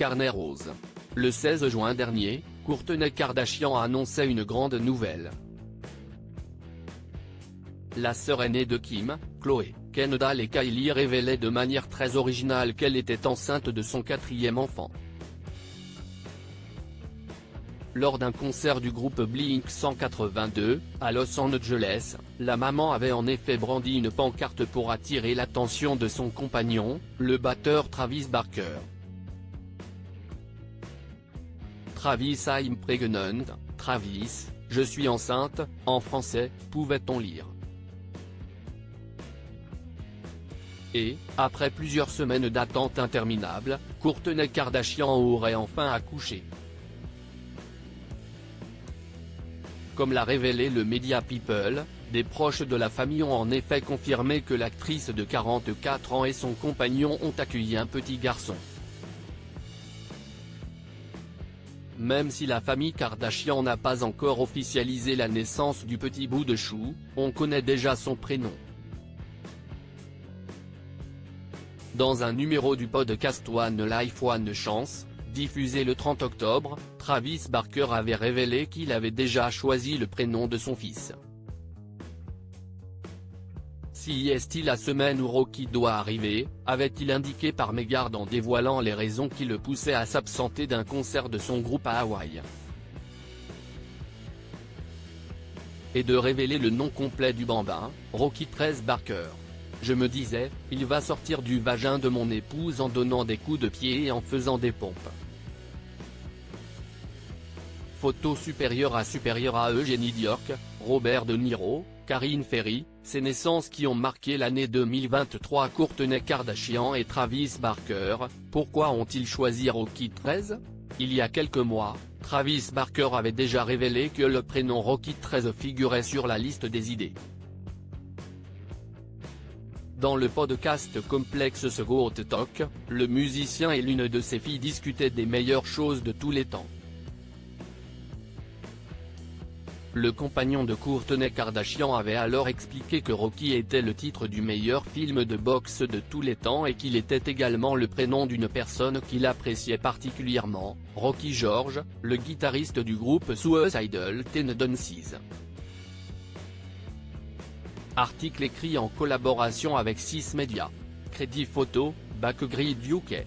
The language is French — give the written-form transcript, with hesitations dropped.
carnet rose. Le 16 juin dernier, Kourtney Kardashian annonçait une grande nouvelle. La sœur aînée de Kim, Khloé, Kendall et Kylie révélait de manière très originale qu'elle était enceinte de son 4e enfant. Lors d'un concert du groupe Blink-182, à Los Angeles, la maman avait en effet brandi une pancarte pour attirer l'attention de son compagnon, le batteur Travis Barker. Travis I'm pregnant, Travis, je suis enceinte, en français, pouvait-on lire. Et, après plusieurs semaines d'attente interminable, Kourtney Kardashian aurait enfin accouché. Comme l'a révélé le média People, des proches de la famille ont en effet confirmé que l'actrice de 44 ans et son compagnon ont accueilli un petit garçon. Même si la famille Kardashian n'a pas encore officialisé la naissance du petit bout de chou, on connaît déjà son prénom. Dans un numéro du podcast One Life One Chance, diffusé le 30 octobre, Travis Barker avait révélé qu'il avait déjà choisi le prénom de son fils. Si est-il la semaine où Rocky doit arriver, avait-il indiqué par mégarde en dévoilant les raisons qui le poussaient à s'absenter d'un concert de son groupe à Hawaï. Et de révéler le nom complet du bambin, Rocky 13 Barker. Je me disais, il va sortir du vagin de mon épouse en donnant des coups de pied et en faisant des pompes. Photo supérieure à Eugénie Diorc, Robert De Niro, Karine Ferry, ces naissances qui ont marqué l'année 2023. Kourtney Kardashian et Travis Barker, pourquoi ont-ils choisi Rocky 13 ? Il y a quelques mois, Travis Barker avait déjà révélé que le prénom Rocky 13 figurait sur la liste des idées. Dans le podcast Complex ce Goat Talk, le musicien et l'une de ses filles discutaient des meilleures choses de tous les temps. Le compagnon de Kourtney Kardashian avait alors expliqué que Rocky était le titre du meilleur film de boxe de tous les temps et qu'il était également le prénom d'une personne qu'il appréciait particulièrement, Rocky George, le guitariste du groupe Suicidal Tendencies. Article écrit en collaboration avec 6 médias. Crédit photo, Backgrid UK.